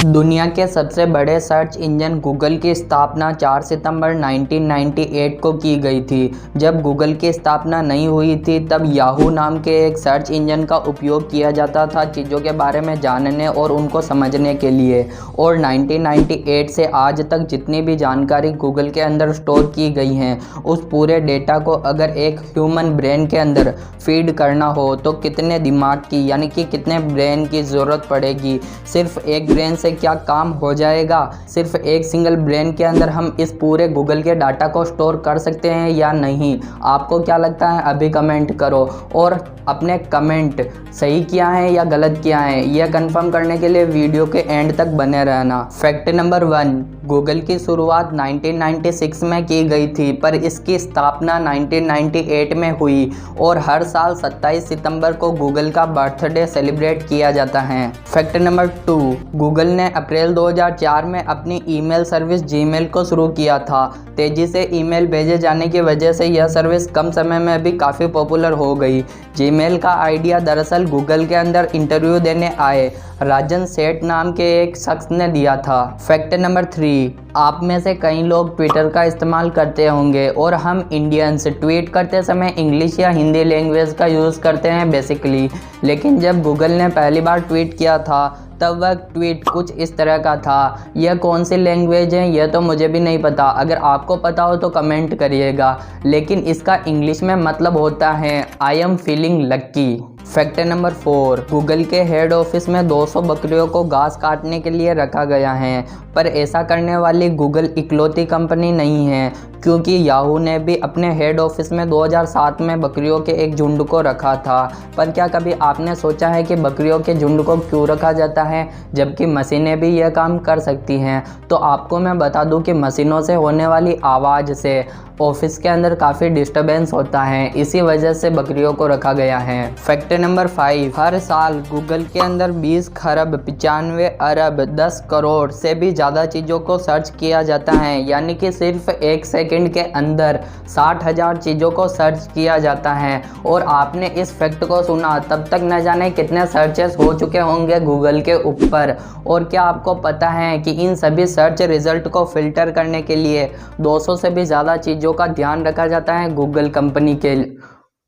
दुनिया के सबसे बड़े सर्च इंजन गूगल की स्थापना 4 सितंबर 1998 को की गई थी। जब गूगल की स्थापना नहीं हुई थी तब याहू नाम के एक सर्च इंजन का उपयोग किया जाता था चीज़ों के बारे में जानने और उनको समझने के लिए। और 1998 से आज तक जितनी भी जानकारी गूगल के अंदर स्टोर की गई हैं उस पूरे डेटा को अगर एक ह्यूमन ब्रेन के अंदर फीड करना हो तो कितने दिमाग की यानी कि कितने ब्रेन की ज़रूरत पड़ेगी। सिर्फ एक ब्रेन से क्या काम हो जाएगा? सिर्फ एक सिंगल ब्रेन के अंदर हम इस पूरे गूगल के डाटा को स्टोर कर सकते हैं या नहीं? आपको क्या लगता है? अभी कमेंट करो और अपने कमेंट सही किया है या गलत किया है यह कंफर्म करने के लिए वीडियो के एंड तक बने रहना। फैक्ट नंबर 1, गूगल की शुरुआत 1996 में की गई थी पर इसकी स्थापना 1998 में हुई और हर साल 27 सितंबर को गूगल का बर्थडे सेलिब्रेट किया जाता है। फैक्ट नंबर 2, गूगल ने अप्रैल 2004 में अपनी ईमेल सर्विस जीमेल को शुरू किया था। तेज़ी से ईमेल भेजे जाने की वजह से यह सर्विस कम समय में भी काफ़ी पॉपुलर हो गई। जीमेल का आइडिया दरअसल गूगल के अंदर इंटरव्यू देने आए राजन सेठ नाम के एक शख्स ने दिया था। फैक्ट नंबर 3, आप में से कई लोग ट्विटर का इस्तेमाल करते होंगे और हम इंडियंस ट्वीट करते समय इंग्लिश या हिंदी लैंग्वेज का यूज़ करते हैं बेसिकली। लेकिन जब गूगल ने पहली बार ट्वीट किया था तब वह ट्वीट कुछ इस तरह का था। यह कौन सी लैंग्वेज है यह तो मुझे भी नहीं पता, अगर आपको पता हो तो कमेंट करिएगा। लेकिन इसका इंग्लिश में मतलब होता है I am feeling lucky. Fact number 4, Google के हेड ऑफिस में 200 बकरियों को घास काटने के लिए रखा गया है पर ऐसा करने वाली गूगल इकलौती कंपनी नहीं है क्योंकि याहू ने भी अपने हेड ऑफिस में 2007 में बकरियों के एक झुंड को रखा था। पर क्या कभी आपने सोचा है कि बकरियों के झुंड को क्यों रखा जाता है जबकि मशीनें भी यह काम कर सकती हैं? तो आपको मैं बता दूं कि मशीनों से होने वाली आवाज़ से ऑफिस के अंदर काफ़ी डिस्टरबेंस होता है, इसी वजह से बकरियों को रखा गया है। फैक्ट नंबर 5, हर साल गूगल के अंदर 20 खरब 95 अरब 10 करोड़ से भी ज़्यादा चीज़ों को सर्च किया जाता है, यानी कि सिर्फ एक सेकंड के अंदर 60,000 चीज़ों को सर्च किया जाता है। और आपने इस फैक्ट को सुना तब तक न जाने कितने सर्चेस हो चुके होंगे गूगल के ऊपर। और क्या आपको पता है कि इन सभी सर्च रिजल्ट को फिल्टर करने के लिए 200 से भी ज़्यादा चीज़ों का ध्यान रखा जाता है गूगल कंपनी के,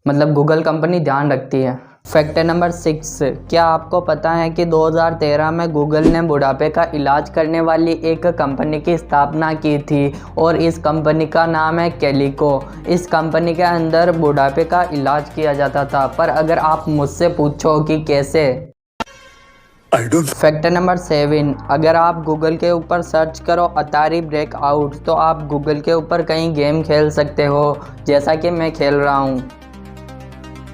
मतलब गूगल कंपनी ध्यान रखती है। फैक्ट नंबर 6, क्या आपको पता है कि 2013 में गूगल ने बुढ़ापे का इलाज करने वाली एक कंपनी की स्थापना की थी और इस कंपनी का नाम है कैलिको। इस कंपनी के अंदर बुढ़ापे का इलाज किया जाता था। पर अगर आप मुझसे पूछो कि कैसे, फैक्ट नंबर 7, अगर आप गूगल के ऊपर सर्च करो अतारी ब्रेकआउट तो आप गूगल के ऊपर कई गेम खेल सकते हो जैसा कि मैं खेल रहा हूँ।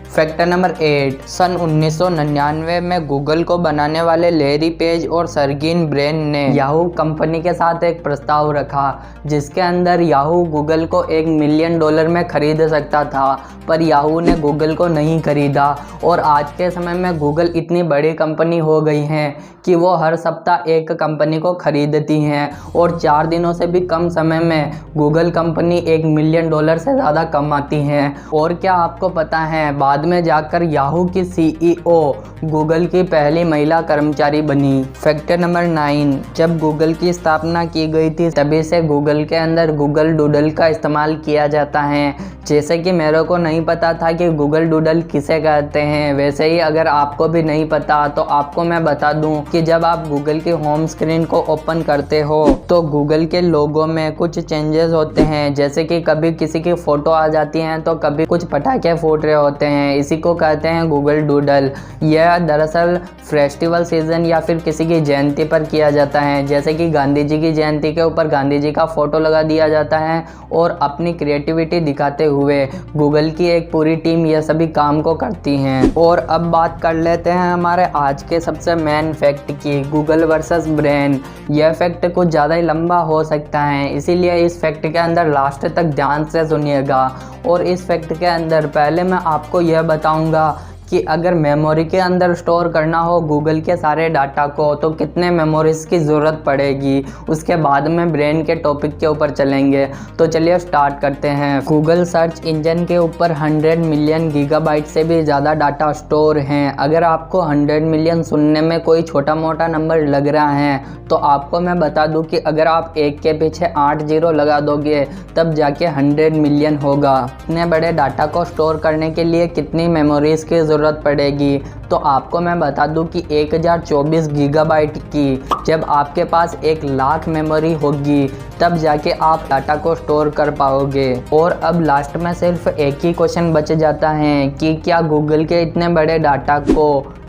फैक्ट नंबर 8, सन 1999 में गूगल को बनाने वाले लैरी पेज और सर्गेई ब्रिन ने याहू कंपनी के साथ एक प्रस्ताव रखा जिसके अंदर याहू गूगल को $1 मिलियन में खरीद सकता था, पर याहू ने गूगल को नहीं खरीदा। और आज के समय में गूगल इतनी बड़ी कंपनी हो गई है कि वो हर सप्ताह एक कंपनी को खरीदती हैं और 4 दिनों से भी कम समय में गूगल कंपनी $1 मिलियन से ज़्यादा कमाती हैं। और क्या आपको पता है बाद में जाकर याहू की CEO गूगल की पहली महिला कर्मचारी बनी। फैक्ट नंबर 9, जब गूगल की स्थापना की गई थी तभी से गूगल के अंदर गूगल डूडल का इस्तेमाल किया जाता है। जैसे कि मेरे को नहीं पता था कि गूगल डूडल किसे कहते हैं, वैसे ही अगर आपको भी नहीं पता तो आपको मैं बता दूं कि जब आप गूगल की होम स्क्रीन को ओपन करते हो तो गूगल के लोगो में कुछ चेंजेस होते हैं, जैसे कि कभी किसी की फ़ोटो आ जाती हैं तो कभी कुछ पटाखे फूट रहे होते हैं, इसी को कहते हैं गूगल डूडल। यह दरअसल फेस्टिवल सीजन या फिर किसी की जयंती पर किया जाता है, जैसे कि गांधी जी की जयंती के ऊपर गांधी जी का फ़ोटो लगा दिया जाता है और अपनी क्रिएटिविटी दिखाते हुए गूगल की एक पूरी टीम यह सभी काम को करती हैं। और अब बात कर लेते हैं हमारे आज के सबसे मेन फैक्ट की, गूगल वर्सेस ब्रेन। यह फैक्ट कुछ ज़्यादा ही लंबा हो सकता है, इसीलिए इस फैक्ट के अंदर लास्ट तक ध्यान से सुनिएगा। और इस फैक्ट के अंदर पहले मैं आपको यह बताऊंगा कि अगर मेमोरी के अंदर स्टोर करना हो गूगल के सारे डाटा को तो कितने मेमोरीज की ज़रूरत पड़ेगी। उसके बाद में ब्रेन के टॉपिक के ऊपर चलेंगे। तो चलिए स्टार्ट करते हैं। गूगल सर्च इंजन के ऊपर 100 मिलियन गीगाबाइट से भी ज़्यादा डाटा स्टोर हैं। अगर आपको 100 मिलियन सुनने में कोई छोटा मोटा नंबर लग रहा है तो आपको मैं बता दूं कि अगर आप एक के पीछे 8 जीरो लगा दोगे तब जाके 100 मिलियन होगा। इतने बड़े डाटा को स्टोर करने के लिए कितनी मेमोरीज की ज़रूरत पड़ेगी तो आपको मैं बता दूं कि 1024 गीगाबाइट की। जब आपके पास 1 लाख मेमोरी होगी तब जाके आप डाटा को स्टोर कर पाओगे। और अब लास्ट में सिर्फ एक ही क्वेश्चन बच जाता है कि क्या गूगल के इतने बड़े डाटा को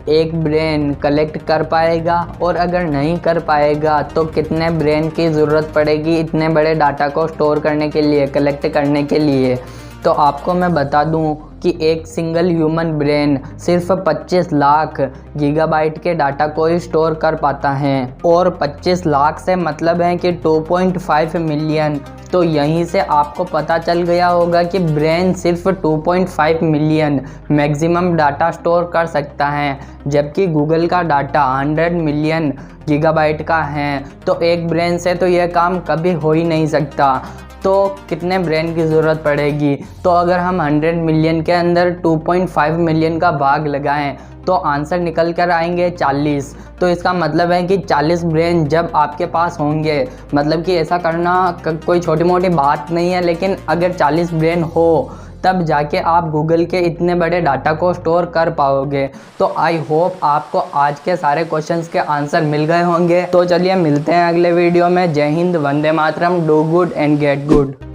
एक ब्रेन कलेक्ट कर पाएगा, और अगर नहीं कर पाएगा तो कितने ब्रेन की ज़रूरत पड़ेगी इतने बड़े डाटा को स्टोर करने के लिए, कलेक्ट करने के लिए। तो आपको मैं बता दूं कि एक सिंगल ह्यूमन ब्रेन सिर्फ 25 लाख गीगाबाइट के डाटा को ही स्टोर कर पाता है, और 25 लाख से मतलब है कि 2.5 मिलियन। तो यहीं से आपको पता चल गया होगा कि ब्रेन सिर्फ 2.5 मिलियन मैक्सिमम डाटा स्टोर कर सकता है, जबकि गूगल का डाटा 100 मिलियन गीगाबाइट का है। तो एक ब्रेन से तो यह काम कभी हो ही नहीं सकता। तो कितने ब्रेन की ज़रूरत पड़ेगी? तो अगर हम 100 मिलियन के अंदर 2.5 मिलियन का भाग लगाएं तो आंसर निकल कर आएंगे 40। तो इसका मतलब है कि 40 ब्रेन जब आपके पास होंगे, मतलब कि ऐसा करना कोई छोटी मोटी बात नहीं है, लेकिन अगर 40 ब्रेन हो तब जाके आप गूगल के इतने बड़े डाटा को स्टोर कर पाओगे। तो आई होप आपको आज के सारे क्वेश्चंस के आंसर मिल गए होंगे। तो चलिए मिलते हैं अगले वीडियो में। जय हिंद, वंदे मातरम, do good and get good.